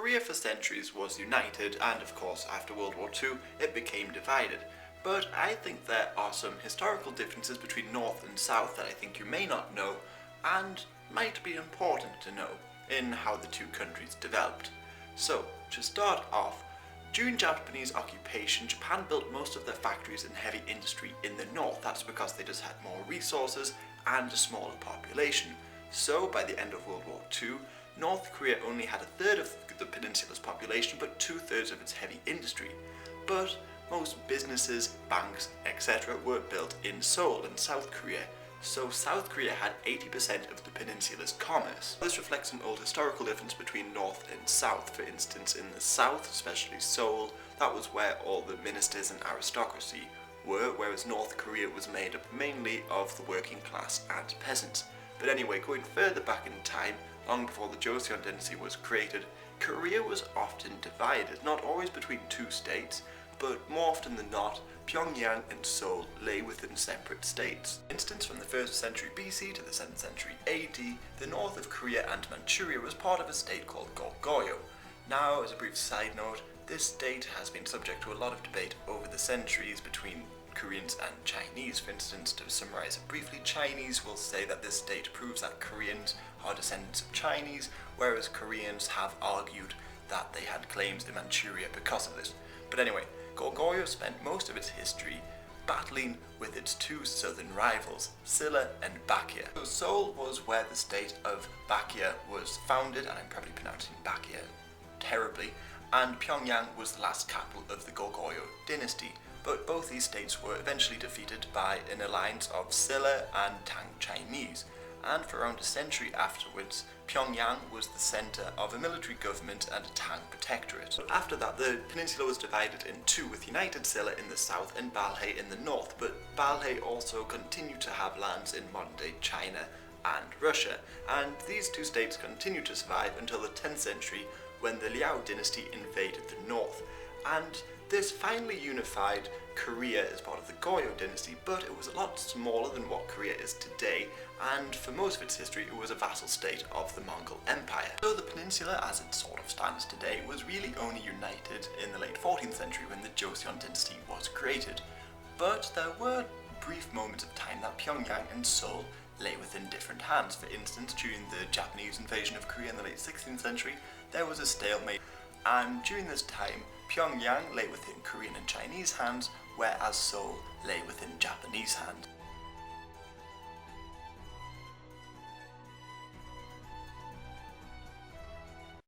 Korea for centuries was united, and of course after World War II it became divided. But I think there are some historical differences between North and South that I think you may not know, and might be important to know in how the two countries developed. So, to start off, during Japanese occupation, Japan built most of their factories and heavy industry in the north. That's because they just had more resources and a smaller population. So, by the end of World War II, North Korea only had a third of the peninsula's population, but 2/3 of its heavy industry. But most businesses, banks, etc. were built in Seoul in South Korea. So South Korea had 80% of the peninsula's commerce. This reflects an old historical difference between North and South. For instance, in the South, especially Seoul, that was where all the ministers and aristocracy were, whereas North Korea was made up mainly of the working class and peasants. But anyway, going further back in time, long before the Joseon dynasty was created, Korea was often divided, not always between two states, but more often than not, Pyongyang and Seoul lay within separate states. For instance, from the 1st century BC to the 7th century AD, the north of Korea and Manchuria was part of a state called Goguryeo. Now, as a brief side note, this state has been subject to a lot of debate over the centuries between Koreans and Chinese. For instance, to summarize it briefly, Chinese will say that this state proves that Koreans are descendants of Chinese, whereas Koreans have argued that they had claims in Manchuria because of this. But anyway, Goguryeo spent most of its history battling with its two southern rivals, Silla and Baekje. So Seoul was where the state of Baekje was founded, and I'm probably pronouncing Baekje terribly, and Pyongyang was the last capital of the Goguryeo dynasty. But both these states were eventually defeated by an alliance of Silla and Tang Chinese, and for around a century afterwards, Pyongyang was the centre of a military government and a Tang protectorate. But after that, the peninsula was divided in two, with United Silla in the south and Balhae in the north, but Balhae also continued to have lands in modern-day China and Russia, and these two states continued to survive until the 10th century when the Liao dynasty invaded the north, and this finally unified Korea as part of the Goryeo dynasty, but it was a lot smaller than what Korea is today, and for most of its history it was a vassal state of the Mongol Empire. So the peninsula, as it sort of stands today, was really only united in the late 14th century when the Joseon dynasty was created. But there were brief moments of time that Pyongyang and Seoul lay within different hands. For instance, during the Japanese invasion of Korea in the late 16th century, there was a stalemate, and during this time, Pyongyang lay within Korean and Chinese hands, whereas Seoul lay within Japanese hands.